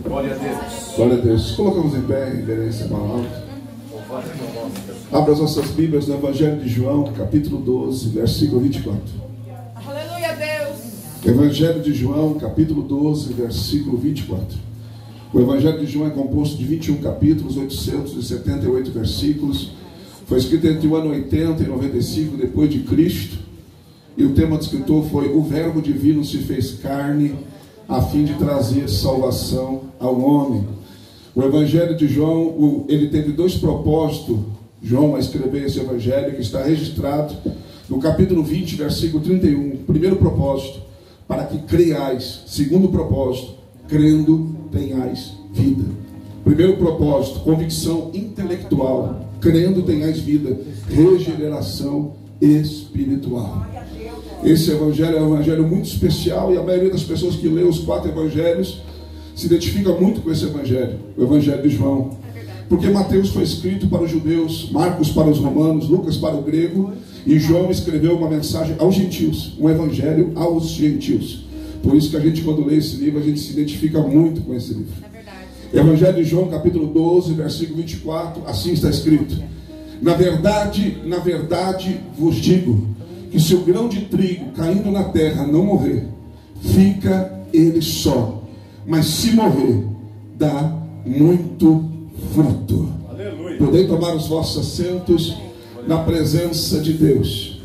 Glória a Deus. Glória a Deus. Colocamos em pé, reverência à palavra. Abra as nossas Bíblias no Evangelho de João, capítulo 12, versículo 24. Aleluia a Deus. Evangelho de João, capítulo 12, versículo 24. O Evangelho de João é composto de 21 capítulos, 878 versículos. Foi escrito entre o ano 80 e 95 depois de Cristo. E o tema do escritor foi: o Verbo divino se fez carne a fim de trazer salvação ao homem. O Evangelho de João, ele teve dois propósitos, João, a escrever esse Evangelho, que está registrado no capítulo 20, versículo 31. Primeiro propósito, para que creiais. Segundo propósito, crendo tenhais vida. Primeiro propósito, convicção intelectual. Crendo tenhais vida. Regeneração espiritual. Esse Evangelho é um Evangelho muito especial, e a maioria das pessoas que lê os 4 Evangelhos se identifica muito com esse Evangelho, o Evangelho de João. Porque Mateus foi escrito para os judeus, Marcos para os romanos, Lucas para o grego, e João escreveu uma mensagem aos gentios, um Evangelho aos gentios. Por isso que a gente, quando lê esse livro, a gente se identifica muito com esse livro. Evangelho de João, capítulo 12, versículo 24, assim está escrito: na verdade vos digo, que se o grão de trigo caindo na terra não morrer, fica ele só, mas se morrer, dá muito fruto. Aleluia. Podem tomar os vossos assentos na presença de Deus.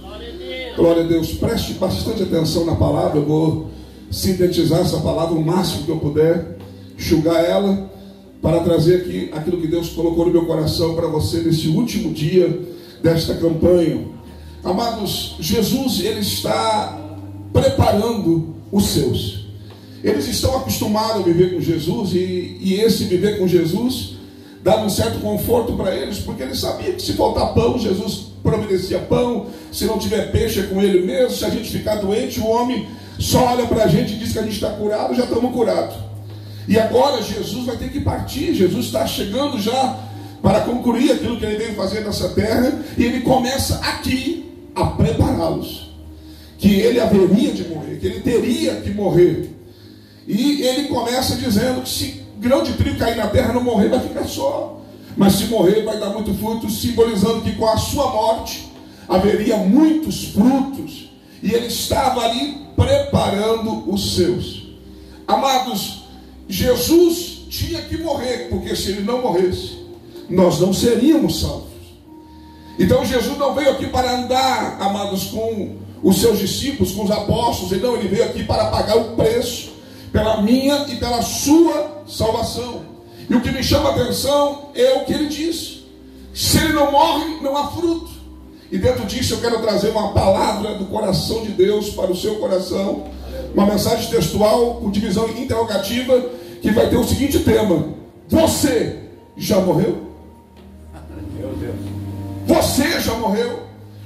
Glória a Deus. Preste bastante atenção na palavra. Eu vou sintetizar essa palavra o máximo que eu puder, enxugar ela, para trazer aqui aquilo que Deus colocou no meu coração para você nesse último dia desta campanha. Amados, Jesus, ele está preparando os seus. Eles estão acostumados a viver com Jesus, e esse viver com Jesus dava um certo conforto para eles, porque eles sabiam que se faltar pão, Jesus providencia pão. Se não tiver peixe, é com ele mesmo. Se a gente ficar doente, o homem só olha para a gente e diz que a gente está curado, já estamos curados. E agora Jesus vai ter que partir. Jesus está chegando já para concluir aquilo que ele veio fazer nessa terra, e ele começa aqui a prepará-los, que ele haveria de morrer, que ele teria que morrer. E ele começa dizendo que se grão de trigo cair na terra, não morrer, vai ficar só, mas se morrer vai dar muito fruto, simbolizando que com a sua morte haveria muitos frutos. E ele estava ali preparando os seus. Amados, Jesus tinha que morrer, porque se ele não morresse, nós não seríamos salvos. Então Jesus não veio aqui para andar, amados, com os seus discípulos, com os apóstolos. Ele veio aqui para pagar o preço pela minha e pela sua salvação. E o que me chama a atenção é o que ele diz: se ele não morre, não há fruto. E dentro disso eu quero trazer uma palavra do coração de Deus para o seu coração, uma mensagem textual com divisão interrogativa, que vai ter o seguinte tema: você já morreu? Meu Deus. Você já morreu?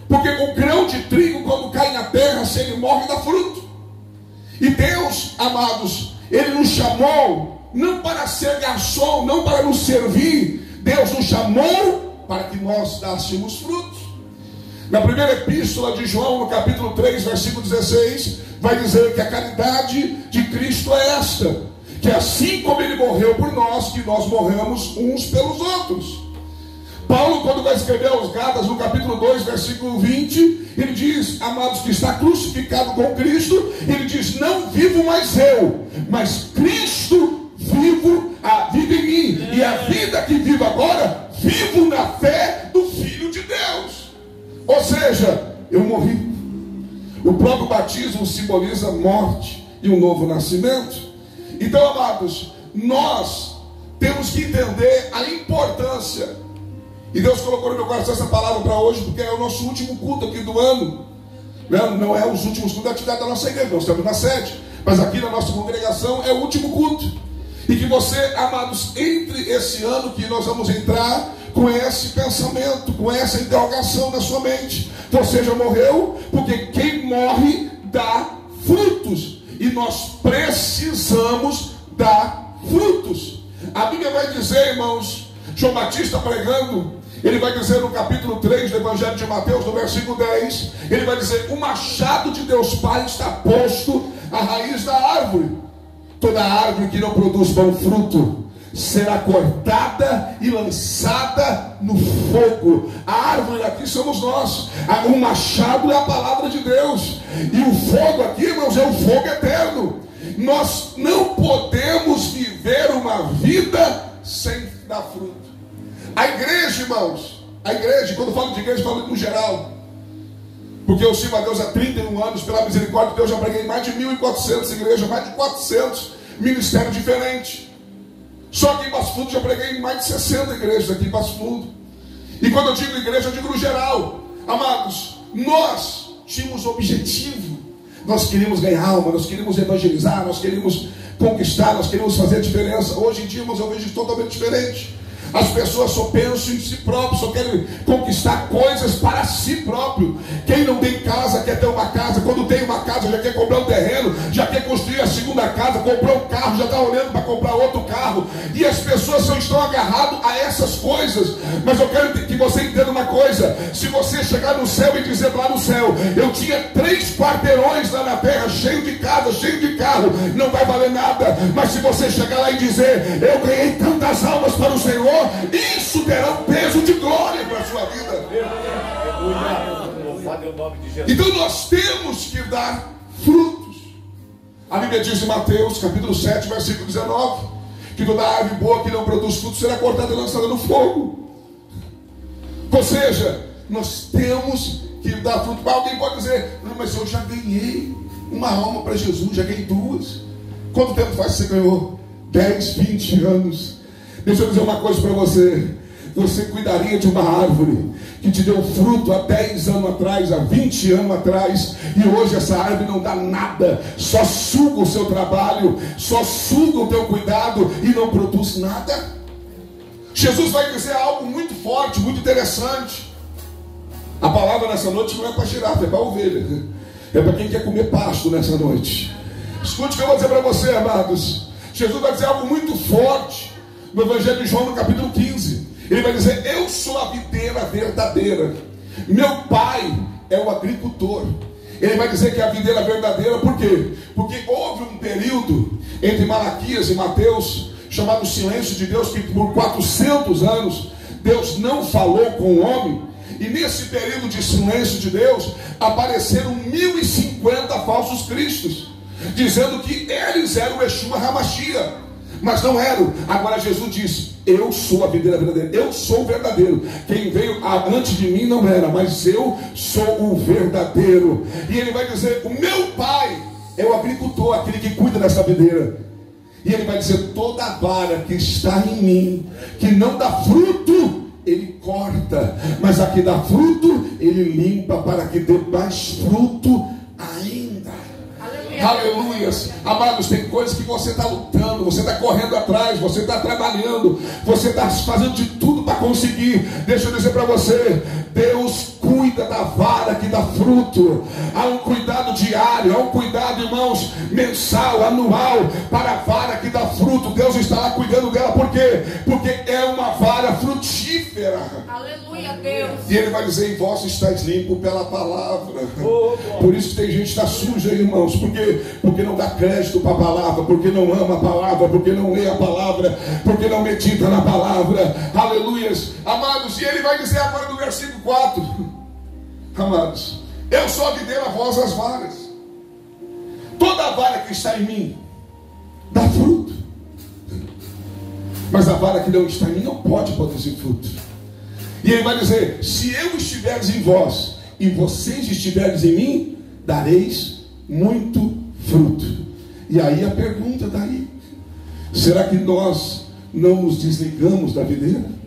Porque o grão de trigo, quando cai na terra, se ele morre, dá fruto. E Deus, amados, ele nos chamou não para ser garçom, não para nos servir. Deus nos chamou para que nós dássemos frutos. Na primeira epístola de João, no capítulo 3, versículo 16, vai dizer que a caridade de Cristo é esta: que assim como ele morreu por nós, que nós morramos uns pelos outros. Paulo, quando vai escrever aos Gálatas, no capítulo 2, versículo 20, ele diz: amados, que está crucificado com Cristo, ele diz: não vivo mais eu, mas Cristo vive em mim, e a vida que vivo agora, vivo na fé do Filho de Deus. Ou seja, eu morri. O próprio batismo simboliza morte e um novo nascimento. Então, amados, nós temos que entender a importância. E Deus colocou no meu coração essa palavra para hoje, porque é o nosso último culto aqui do ano. Não é os últimos cultos da atividade da nossa igreja, nós estamos na sede, mas aqui na nossa congregação é o último culto. E que você, amados, entre esse ano que nós vamos entrar com esse pensamento, com essa interrogação na sua mente: você já morreu? Porque quem morre dá frutos, e nós precisamos dar frutos. A Bíblia vai dizer, irmãos, João Batista pregando, ele vai dizer no capítulo 3 do Evangelho de Mateus, no versículo 10, ele vai dizer: o machado de Deus Pai está posto à raiz da árvore. Toda árvore que não produz bom fruto será cortada e lançada no fogo. A árvore aqui somos nós. O machado é a palavra de Deus. E o fogo aqui, irmãos, é o fogo eterno. Nós não podemos viver uma vida sem dar fruto. A igreja, irmãos, a igreja, quando eu falo de igreja, eu falo no geral. Porque eu sirvo a Deus há 31 anos, pela misericórdia de Deus, já preguei em mais de 1.400 igrejas, mais de 400 ministérios diferentes. Só que em Passo Fundo já preguei em mais de 60 igrejas aqui em Passo Fundo. E quando eu digo igreja, eu digo no geral. Amados, nós tínhamos objetivo. Nós queríamos ganhar alma, nós queríamos evangelizar, nós queríamos conquistar, nós queríamos fazer a diferença. Hoje em dia, irmãos, eu vejo totalmente diferente. As pessoas só pensam em si próprios, só querem conquistar coisas para si próprio. Quem não tem casa quer ter uma casa. Quando tem uma casa já quer comprar um terreno, já quer construir a segunda casa, comprou um carro, já está olhando para comprar outro carro. E as pessoas só estão agarradas a essas coisas. Mas eu quero que você entenda uma coisa: se você chegar no céu e dizer lá no céu, eu tinha 3 quarteirões lá na terra, cheio de casa, cheio de carro, não vai valer nada. Mas se você chegar lá e dizer, eu ganhei tantas almas para o Senhor, isso terá um peso de glória para a sua vida. Então nós temos que dar frutos. A Bíblia diz em Mateus capítulo 7, versículo 19, que toda árvore boa que não produz frutos será cortada e lançada no fogo. Ou seja, nós temos que dar fruto. Alguém pode dizer, não, mas eu já ganhei uma alma para Jesus, já ganhei 2. Quanto tempo faz que você ganhou? 10, 20 anos. Deixa eu dizer uma coisa para você. Você cuidaria de uma árvore que te deu fruto há 10 anos atrás, há 20 anos atrás, e hoje essa árvore não dá nada, só suga o seu trabalho, só suga o teu cuidado e não produz nada? Jesus vai dizer algo muito forte, muito interessante. A palavra nessa noite não é para girafa, é para ovelha. É para quem quer comer pasto nessa noite. Escute o que eu vou dizer para você, amados. Jesus vai dizer algo muito forte no Evangelho de João, no capítulo 15. Ele vai dizer, eu sou a videira verdadeira, meu pai é o agricultor. Ele vai dizer que é a videira verdadeira, por quê? Porque houve um período entre Malaquias e Mateus, chamado silêncio de Deus, que por 400 anos Deus não falou com o homem. E nesse período de silêncio de Deus, apareceram 1050 falsos cristos, dizendo que eles eram o Yeshua HaMashiach, mas não eram. Agora Jesus diz, eu sou a videira verdadeira, eu sou o verdadeiro. Quem veio antes de mim não era, mas eu sou o verdadeiro. E ele vai dizer, o meu pai é o agricultor, aquele que cuida dessa videira. E ele vai dizer, toda vara que está em mim, que não dá fruto, ele corta, mas a que dá fruto, ele limpa para que dê mais fruto ainda. Aleluias. Amados, tem coisas que você está lutando, você está correndo atrás, você está trabalhando, você está fazendo de tudo para conseguir. Deixa eu dizer para você, Deus cuida da vara que dá fruto. Há um cuidado diário, há um cuidado, irmãos, mensal, anual, para a vara que dá fruto. Deus está lá cuidando dela, por quê? Porque é uma vara frutífera. Aleluia, Deus. E ele vai dizer, em vós estáis limpo pela palavra. Por isso que tem gente que está suja aí, irmãos, porque não dá crédito para a palavra, porque não ama a palavra, porque não lê a palavra, porque não medita na palavra. Aleluias. Amados, e ele vai dizer agora no versículo 4, amados, eu sou a videira, vós as varas. Toda a vara que está em mim dá fruto, mas a vara que não está em mim não pode produzir fruto. E ele vai dizer, se eu estiveres em vós e vocês estiveres em mim, dareis muito fruto. E aí a pergunta daí, será que nós não nos desligamos da videira?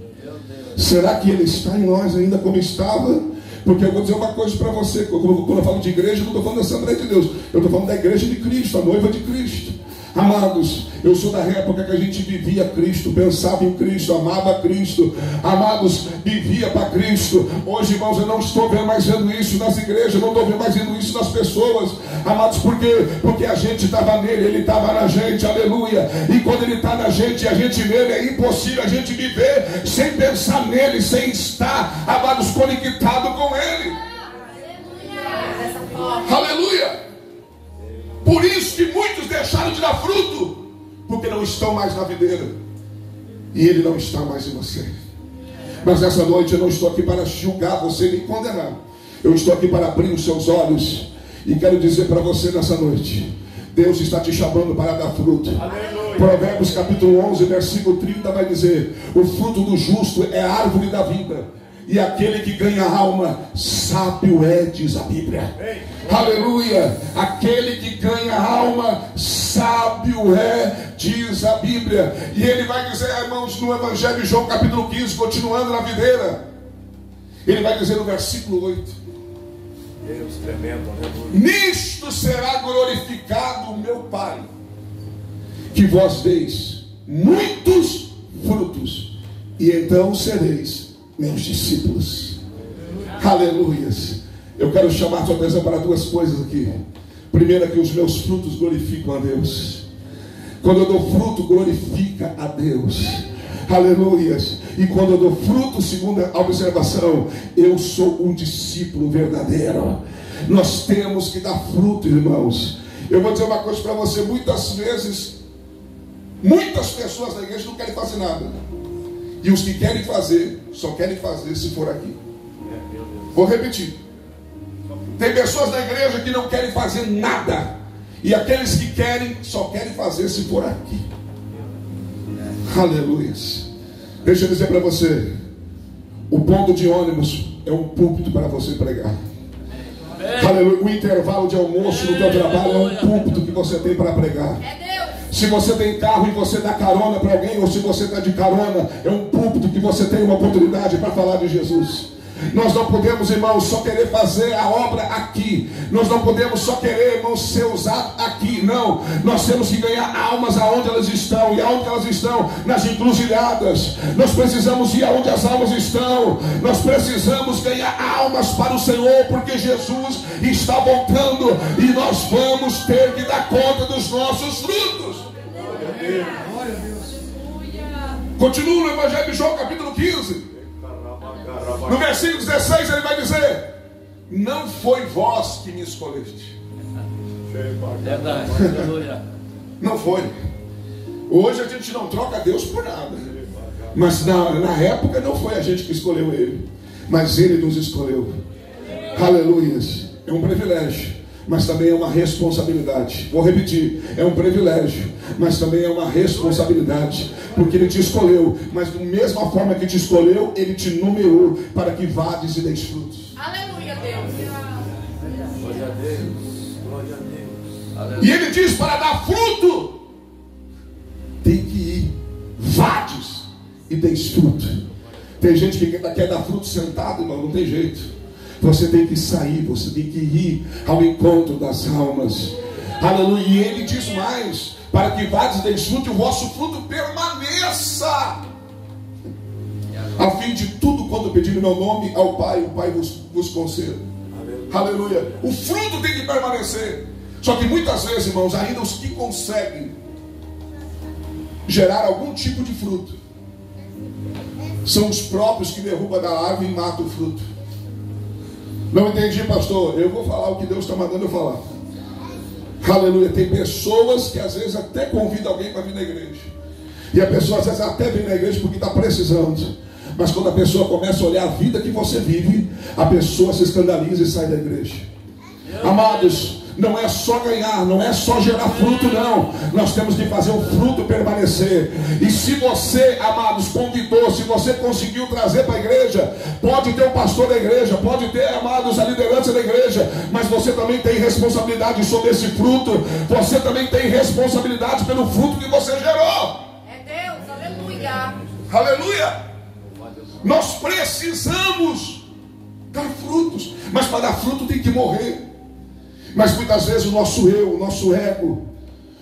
Será que ele está em nós ainda como estava? Porque eu vou dizer uma coisa para você, quando eu falo de igreja, eu não estou falando da Assembleia de Deus, eu estou falando da igreja de Cristo, a noiva de Cristo. Amados, eu sou da época que a gente vivia Cristo, pensava em Cristo, amava Cristo. Amados, vivia para Cristo. Hoje, irmãos, eu não estou mais vendo isso nas igrejas, eu não estou mais vendo isso nas pessoas. Amados, por quê? Porque a gente estava nele, ele estava na gente, aleluia. E quando ele está na gente e a gente nele, é impossível a gente viver sem pensar nele, sem estar, amados, conectado com ele. Aleluia. Por isso que muitos deixaram de dar fruto, porque não estão mais na videira. E ele não está mais em você. Mas nessa noite eu não estou aqui para julgar você nem condenar. Eu estou aqui para abrir os seus olhos. E quero dizer para você nessa noite: Deus está te chamando para dar fruto. Aleluia. Provérbios capítulo 11, versículo 30 vai dizer: o fruto do justo é a árvore da vida, e aquele que ganha alma, sábio é, diz a Bíblia. Aleluia. Aquele que ganha alma, sábio é, diz a Bíblia. E ele vai dizer, irmãos, no Evangelho de João capítulo 15, continuando na videira, ele vai dizer no versículo 8: Deus tremendo, aleluia. nisto será glorificado o meu Pai, que vós deis muitos frutos, e então sereis meus discípulos. Aleluias. Eu quero chamar a sua atenção para duas coisas aqui. Primeiro, é que os meus frutos glorificam a Deus. Quando eu dou fruto, glorifica a Deus. Aleluias. E quando eu dou fruto, segunda observação, eu sou um discípulo verdadeiro. Nós temos que dar fruto, irmãos. Eu vou dizer uma coisa para você: muitas vezes, muitas pessoas na igreja não querem fazer nada, e os que querem fazer, só querem fazer se for aqui. Vou repetir: tem pessoas na igreja que não querem fazer nada, e aqueles que querem, só querem fazer se for aqui. Aleluias. Deixa eu dizer para você: o ponto de ônibus é um púlpito para você pregar. Aleluia. O intervalo de almoço no teu trabalho é um púlpito que você tem para pregar. Se você tem carro e você dá carona para alguém, ou se você está de carona, é um púlpito que você tem uma oportunidade para falar de Jesus. Nós não podemos, irmãos, só querer fazer a obra aqui. Nós não podemos só querer, irmãos, ser usado aqui. Não, nós temos que ganhar almas aonde elas estão. E aonde elas estão? Nas encruzilhadas. Nós precisamos ir aonde as almas estão. Nós precisamos ganhar almas para o Senhor, porque Jesus está voltando, e nós vamos ter que dar conta dos nossos frutos. Glória a Deus. Continua no Evangelho de João capítulo 15. No versículo 16 ele vai dizer: não foi vós que me escolheste. Verdade. Não foi. Hoje a gente não troca Deus por nada. Mas na época não foi a gente que escolheu ele, mas ele nos escolheu. Aleluias. É um privilégio, mas também é uma responsabilidade. Vou repetir: é um privilégio, mas também é uma responsabilidade, porque ele te escolheu, mas da mesma forma que te escolheu, ele te numerou para que vades e deis frutos. Aleluia, Deus. Glória a Deus. Glória a Deus. E ele diz: para dar fruto, tem que ir, vades e deis fruto. Tem gente que quer dar fruto sentado, irmão, não tem jeito. Você tem que sair, você tem que ir ao encontro das almas. Aleluia. E ele diz mais: para que vades e deis fruto, e o vosso fruto permaneça, a fim de tudo quando pedir o meu nome ao Pai, o Pai vos conceda. Aleluia. O fruto tem que permanecer. Só que muitas vezes, irmãos, ainda os que conseguem gerar algum tipo de fruto são os próprios que derrubam da árvore e matam o fruto. Não entendi, pastor? Eu vou falar o que Deus está mandando eu falar. Aleluia. Tem pessoas que às vezes até convidam alguém para vir na igreja, e a pessoa às vezes até vem na igreja porque está precisando, mas quando a pessoa começa a olhar a vida que você vive, a pessoa se escandaliza e sai da igreja. Amados, não é só ganhar, não é só gerar fruto, não. Nós temos que fazer o fruto permanecer. E se você, amados, convidou, se você conseguiu trazer para a igreja, pode ter o pastor da igreja, pode ter, amados, a liderança da igreja, mas você também tem responsabilidade sobre esse fruto. Você também tem responsabilidade pelo fruto que você gerou. É Deus, aleluia. Aleluia. Nós precisamos dar frutos, mas para dar fruto tem que morrer. Mas muitas vezes o nosso eu, o nosso ego,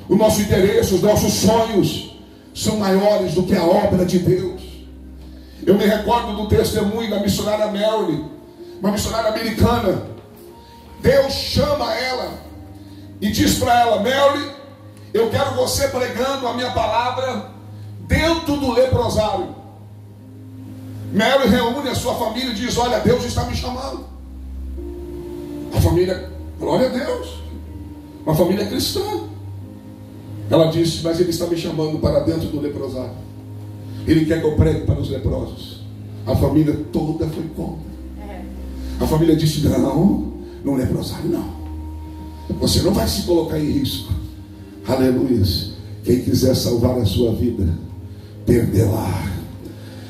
o nosso interesse, os nossos sonhos são maiores do que a obra de Deus. Eu me recordo do testemunho da missionária Mary, uma missionária americana. Deus chama ela e diz para ela: Mary, eu quero você pregando a minha palavra dentro do leprosário. Mary reúne a sua família e diz: olha, Deus está me chamando. A família, glória a Deus, uma família cristã. Ela disse: mas ele está me chamando para dentro do leprosário. Ele quer que eu pregue para os leprosos. A família toda foi contra. A família disse: não, no leprosário não. Você não vai se colocar em risco. Aleluia. Quem quiser salvar a sua vida, perderá.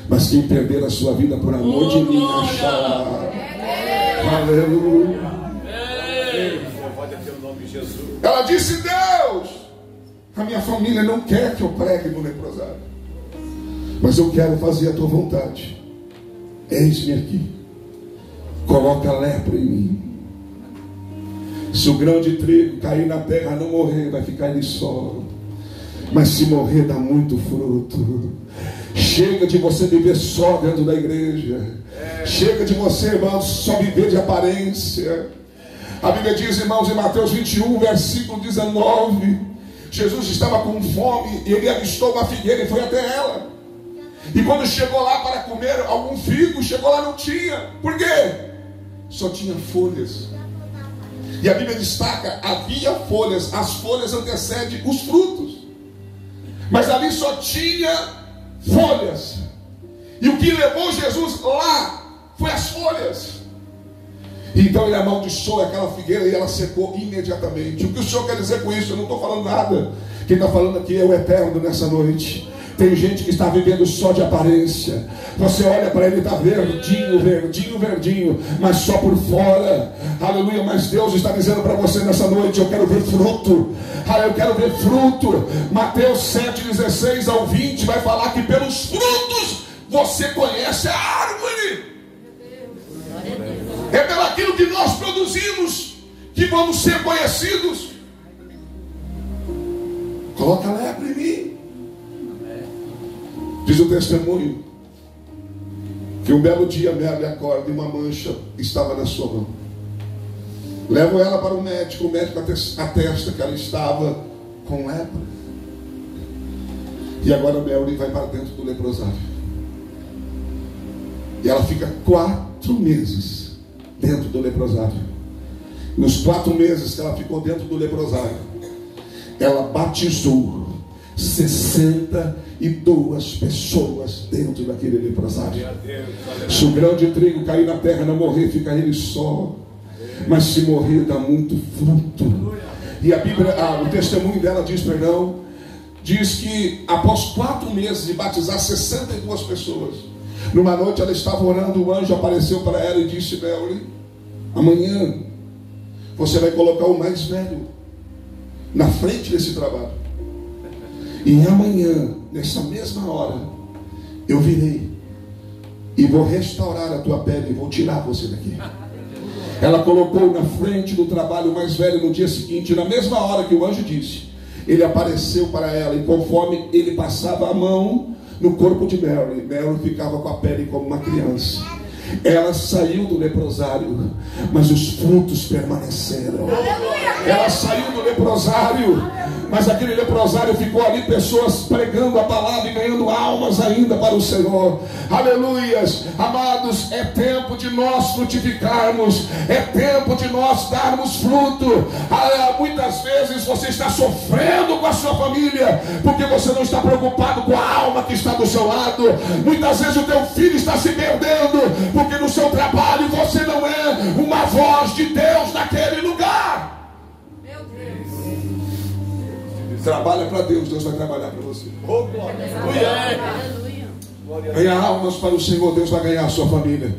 Mas quem perder a sua vida por amor de mim, achará. Aleluia. Ela disse: Deus, a minha família não quer que eu pregue no leprosário, mas eu quero fazer a tua vontade. Eis-me aqui. Coloca a lepra em mim. Se o grão de trigo cair na terra, não morrer, vai ficar ele só. Mas se morrer, dá muito fruto. Chega de você viver só dentro da igreja. Chega de você, irmãos, só viver de aparência. A Bíblia diz, irmãos, em Mateus 21, versículo 19, Jesus estava com fome e ele avistou uma figueira e foi até ela. E quando chegou lá para comer algum figo, chegou lá, não tinha. Por quê? Só tinha folhas. E a Bíblia destaca: havia folhas. As folhas antecedem os frutos, mas ali só tinha folhas. E o que levou Jesus lá foi as folhas. Então ele amaldiçoou aquela figueira e ela secou imediatamente. O que o Senhor quer dizer com isso? Eu não estou falando nada. Quem está falando aqui é o Eterno nessa noite. Tem gente que está vivendo só de aparência. Você olha para ele, está verdinho, verdinho, verdinho, mas só por fora. Aleluia. Mas Deus está dizendo para você nessa noite: eu quero ver fruto. Eu quero ver fruto. Mateus 7:16 ao 20 vai falar que pelos frutos você conhece a árvore. É pelo aquilo que nós produzimos que vamos ser conhecidos. Coloca a lepra em mim. Diz o testemunho que um belo dia Mary acorda e uma mancha estava na sua mão. Levam ela para o médico atesta que ela estava com lepra. E agora Mary vai para dentro do leprosário. E ela fica 4 meses dentro do leprosário. Nos 4 meses que ela ficou dentro do leprosário, ela batizou 62 pessoas dentro daquele leprosário. Se o grão de trigo cair na terra, não morrer, fica ele só. Mas se morrer, dá muito fruto. E a Bíblia, o testemunho dela diz que após 4 meses de batizar 62 pessoas, numa noite ela estava orando, o anjo apareceu para ela e disse: Mary, amanhã você vai colocar o mais velho na frente desse trabalho. E amanhã, nessa mesma hora, eu virei e vou restaurar a tua pele e vou tirar você daqui. Ela colocou na frente do trabalho o mais velho. No dia seguinte, na mesma hora que o anjo disse, ele apareceu para ela. E conforme ele passava a mão no corpo de Mary, Mary ficava com a pele como uma criança. Ela saiu do leprosário, mas os frutos permaneceram. Ela saiu do leprosário, mas aquele leprosário ficou ali, pessoas pregando a palavra e ganhando almas ainda para o Senhor. Aleluias. Amados, é tempo de nós frutificarmos, é tempo de nós darmos fruto. Muitas vezes você está sofrendo com a sua família, porque você não está preocupado com a alma que está do seu lado. Muitas vezes o teu filho está se perdendo, porque no seu trabalho você não é uma voz de Deus naquele lugar. Meu Deus. Trabalha para Deus, Deus vai trabalhar para você. Oh, glória. Aleluia. Ganhar almas para o Senhor, Deus vai ganhar a sua família.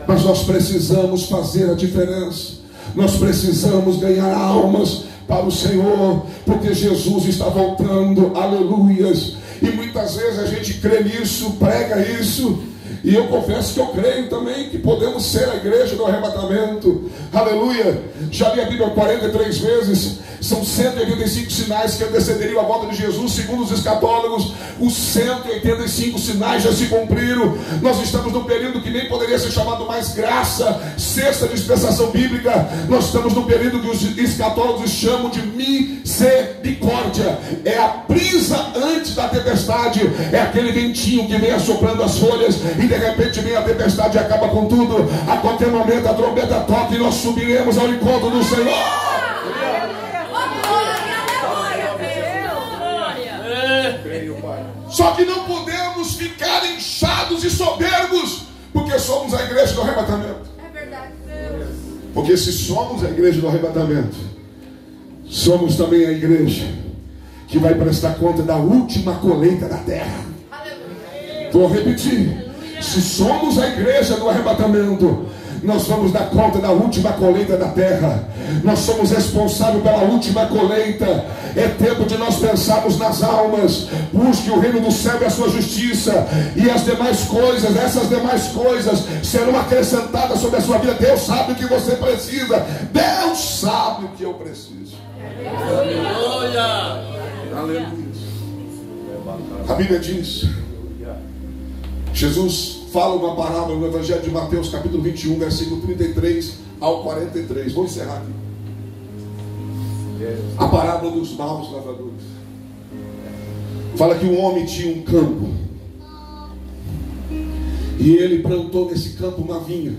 Mas nós precisamos fazer a diferença. Nós precisamos ganhar almas para o Senhor, porque Jesus está voltando. Aleluias. E muitas vezes a gente crê nisso, prega isso, e eu confesso que eu creio também que podemos ser a igreja do arrebatamento. Aleluia. Já li a Bíblia 43 vezes. São 185 sinais que antecederiam a volta de Jesus. Segundo os escatólogos, os 185 sinais já se cumpriram. Nós estamos num período que nem poderia ser chamado mais graça, sexta dispensação bíblica. Nós estamos num período que os escatólogos chamam de misericórdia. É a brisa antes da tempestade. É aquele ventinho que vem assoprando as folhas e de repente vem a tempestade e acaba com tudo. A qualquer momento a trombeta toca e nós subiremos ao encontro do Senhor. Só que não podemos ficar inchados e soberbos, porque somos a igreja do arrebatamento. É verdade. Porque se somos a igreja do arrebatamento, somos também a igreja que vai prestar conta da última colheita da terra. Aleluia. Vou repetir. Se somos a igreja do arrebatamento, nós vamos dar conta da última colheita da terra. Nós somos responsáveis pela última colheita. É tempo de nós pensarmos nas almas. Busque o reino do céu e a sua justiça, e as demais coisas, essas demais coisas serão acrescentadas sobre a sua vida. Deus sabe o que você precisa. Deus sabe o que eu preciso. Aleluia. A Bíblia diz, Jesus fala uma parábola no Evangelho de Mateus, capítulo 21, versículo 33 ao 43. Vou encerrar aqui. A parábola dos maus lavradores. Fala que um homem tinha um campo, e ele plantou nesse campo uma vinha,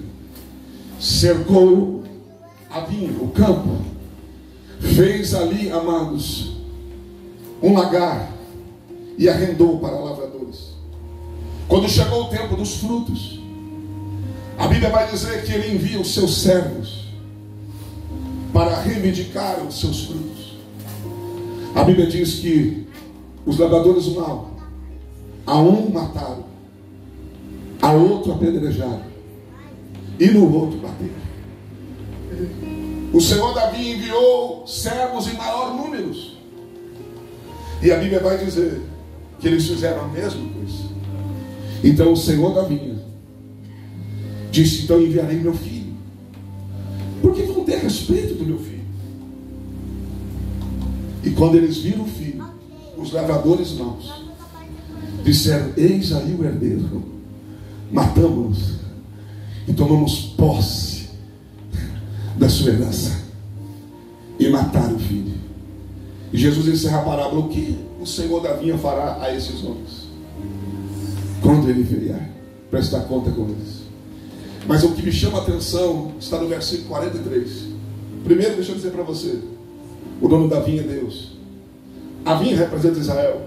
cercou a vinha, o campo, fez ali, amados, um lagar, e arrendou para lavradores. Quando chegou o tempo dos frutos, a Bíblia vai dizer que ele envia os seus servos para reivindicar os seus frutos. A Bíblia diz que os lavradores maus, a um mataram, a outro apedrejaram, e no outro bateram. O Senhor Davi enviou servos em maior número, e a Bíblia vai dizer que eles fizeram a mesma coisa. Então o Senhor da vinha disse: então enviarei meu filho, porque vão ter respeito do meu filho. E quando eles viram o filho, os lavradores maus disseram: eis aí o herdeiro, matamos-nos e tomamos posse da sua herança. E mataram o filho. E Jesus encerra a parábola: o que o Senhor da vinha fará a esses homens quando ele vier prestar conta com eles? Mas o que me chama a atenção está no versículo 43. Primeiro, deixa eu dizer para você, o dono da vinha é Deus. A vinha representa Israel.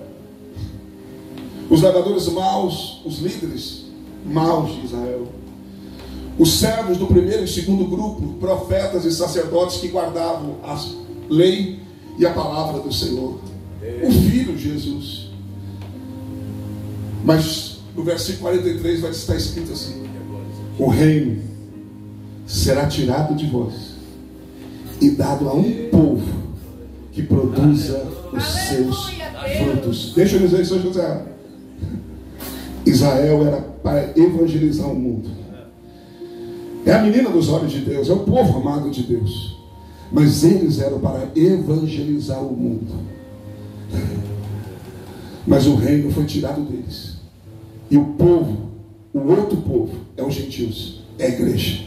Os lavradores maus, os líderes maus de Israel, os servos do primeiro e segundo grupo, profetas e sacerdotes que guardavam a lei e a palavra do Senhor, o Filho Jesus. Mas no versículo 43 vai estar escrito assim: o reino será tirado de vós e dado a um povo que produza os seus frutos. Deixa eu dizer isso, José. Israel era para evangelizar o mundo. É a menina dos olhos de Deus, é o povo amado de Deus. Mas eles eram para evangelizar o mundo. Mas o reino foi tirado deles. E o povo, o outro povo, é os gentios, é a igreja.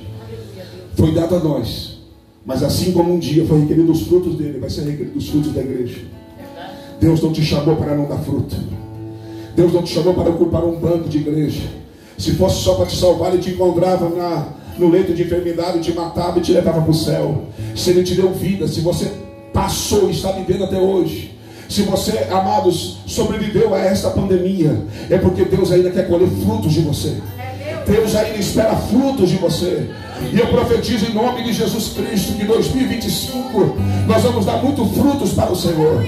Foi dado a nós. Mas assim como um dia foi requerido os frutos dele, vai ser requerido os frutos da igreja. Deus não te chamou para não dar fruto. Deus não te chamou para ocupar um banco de igreja. Se fosse só para te salvar, ele te encontrava no leito de enfermidade, te matava e te levava para o céu. Se ele te deu vida, se você passou e está vivendo até hoje, se você, amados, sobreviveu a esta pandemia, é porque Deus ainda quer colher frutos de você. Deus ainda espera frutos de você. E eu profetizo em nome de Jesus Cristo que em 2025 nós vamos dar muitos frutos para o Senhor.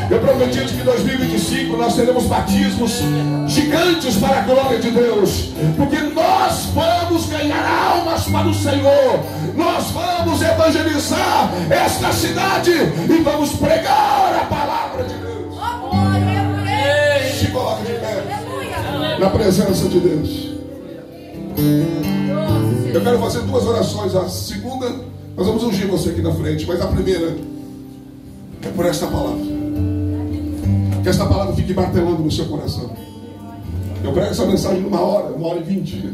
Eu profetizo que em 2025 nós teremos batismos gigantes para a glória de Deus, porque nós vamos ganhar almas para o Senhor. Nós vamos evangelizar esta cidade e vamos pregar a palavra de Deus. Se coloque de pé na presença de Deus. Eu quero fazer duas orações. A segunda, nós vamos ungir você aqui na frente, mas a primeira é por esta palavra. Que esta palavra fique martelando no seu coração. Eu prego essa mensagem numa hora, 1h20.